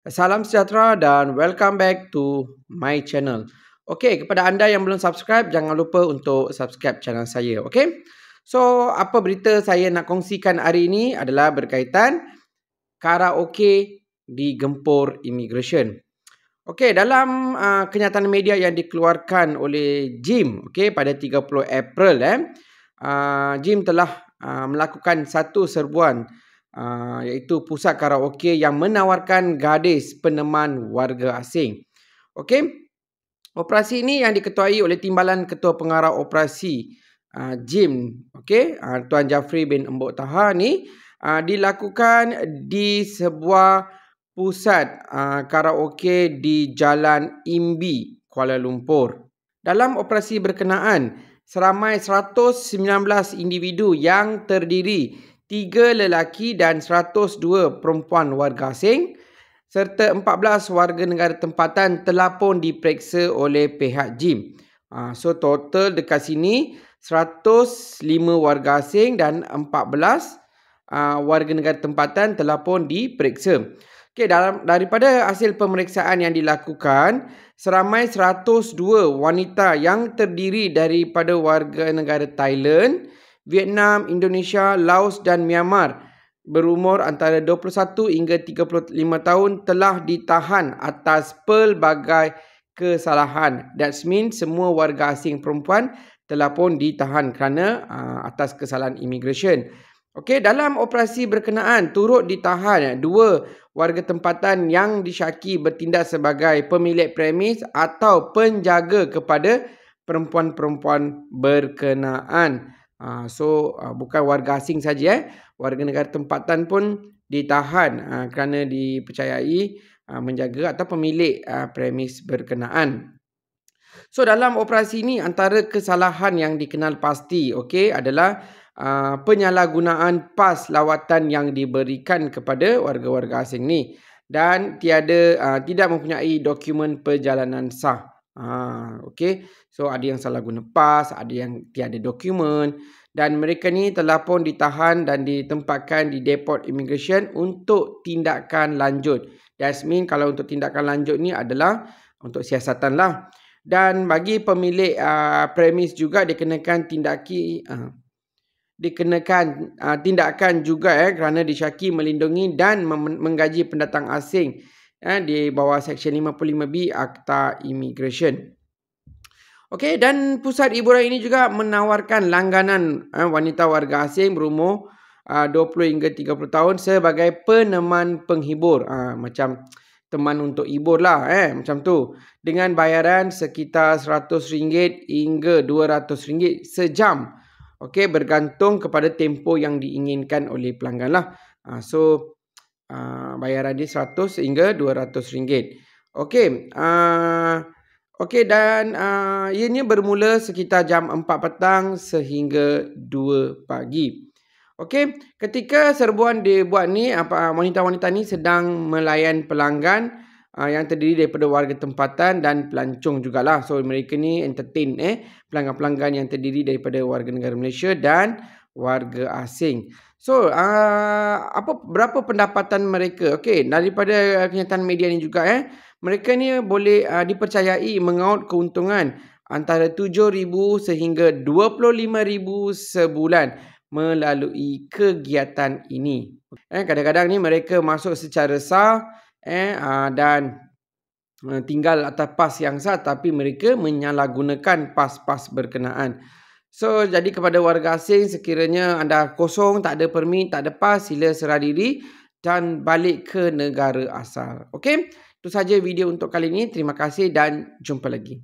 Salam sejahtera dan welcome back to my channel. Okey, kepada anda yang belum subscribe, jangan lupa untuk subscribe channel saya, okey? So, apa berita saya nak kongsikan hari ini adalah berkaitan karaoke digempur immigration. Okey, dalam kenyataan media yang dikeluarkan oleh JIM, okey, pada 30 April JIM telah melakukan satu serbuan iaitu pusat karaoke yang menawarkan gadis peneman warga asing. Okey. Operasi ini yang diketuai oleh Timbalan Ketua Pengarah Operasi JIM, okey, Tuan Jafri bin Embok Taha ni dilakukan di sebuah pusat karaoke di Jalan Imbi, Kuala Lumpur. Dalam operasi berkenaan, seramai 119 individu yang terdiri 3 lelaki dan 102 perempuan warga asing serta 14 warga negara tempatan telah pun diperiksa oleh pihak JIM. So total dekat sini 105 warga asing dan 14 warga negara tempatan telah pun diperiksa. Okey, daripada hasil pemeriksaan yang dilakukan, seramai 102 wanita yang terdiri daripada warga negara Thailand, Vietnam, Indonesia, Laos dan Myanmar berumur antara 21 hingga 35 tahun telah ditahan atas pelbagai kesalahan. That means semua warga asing perempuan telah pun ditahan kerana atas kesalahan immigration. Okey, dalam operasi berkenaan turut ditahan 2 warga tempatan yang disyaki bertindak sebagai pemilik premis atau penjaga kepada perempuan-perempuan berkenaan. Bukan warga asing saja, warga negara tempatan pun ditahan kerana dipercayai menjaga atau pemilik premis berkenaan. So dalam operasi ini antara kesalahan yang dikenal pasti adalah penyalahgunaan pas lawatan yang diberikan kepada warga-warga asing ni dan tidak mempunyai dokumen perjalanan sah. So ada yang salah guna pas, ada yang tiada dokumen dan mereka ni telah pun ditahan dan ditempatkan di depot immigration untuk tindakan lanjut. That means kalau untuk tindakan lanjut ni adalah untuk siasatan lah. Dan bagi pemilik premis juga dikenakan tindakan juga kerana disyaki melindungi dan menggaji pendatang asing di bawah Seksyen 55B Akta Immigration. Okey, dan pusat hiburan ini juga menawarkan langganan wanita warga asing berumur 20 hingga 30 tahun sebagai peneman penghibur. Macam teman untuk hibur lah macam tu. Dengan bayaran sekitar RM100 hingga RM200 sejam. Okey, bergantung kepada tempoh yang diinginkan oleh pelanggan lah. Bayaran dia RM100 hingga RM200. Okey. Okey, dan ianya bermula sekitar jam 4 petang sehingga 2 pagi. Okey, ketika serbuan dibuat ni, wanita-wanita ni sedang melayan pelanggan yang terdiri daripada warga tempatan dan pelancong jugalah. So mereka ni entertain pelanggan-pelanggan yang terdiri daripada warga negara Malaysia dan warga asing. So berapa pendapatan mereka? Okey, daripada kenyataan media ni juga mereka ni boleh dipercayai mengaut keuntungan antara RM7,000 sehingga RM25,000 sebulan melalui kegiatan ini. Kadang-kadang ni mereka masuk secara sah dan tinggal atas pas yang sah, tapi mereka menyalahgunakan pas-pas berkenaan. So jadi kepada warga asing, sekiranya anda kosong, tak ada permit, tak ada pas, sila serah diri dan balik ke negara asal. Okey, itu saja video untuk kali ini. Terima kasih dan jumpa lagi.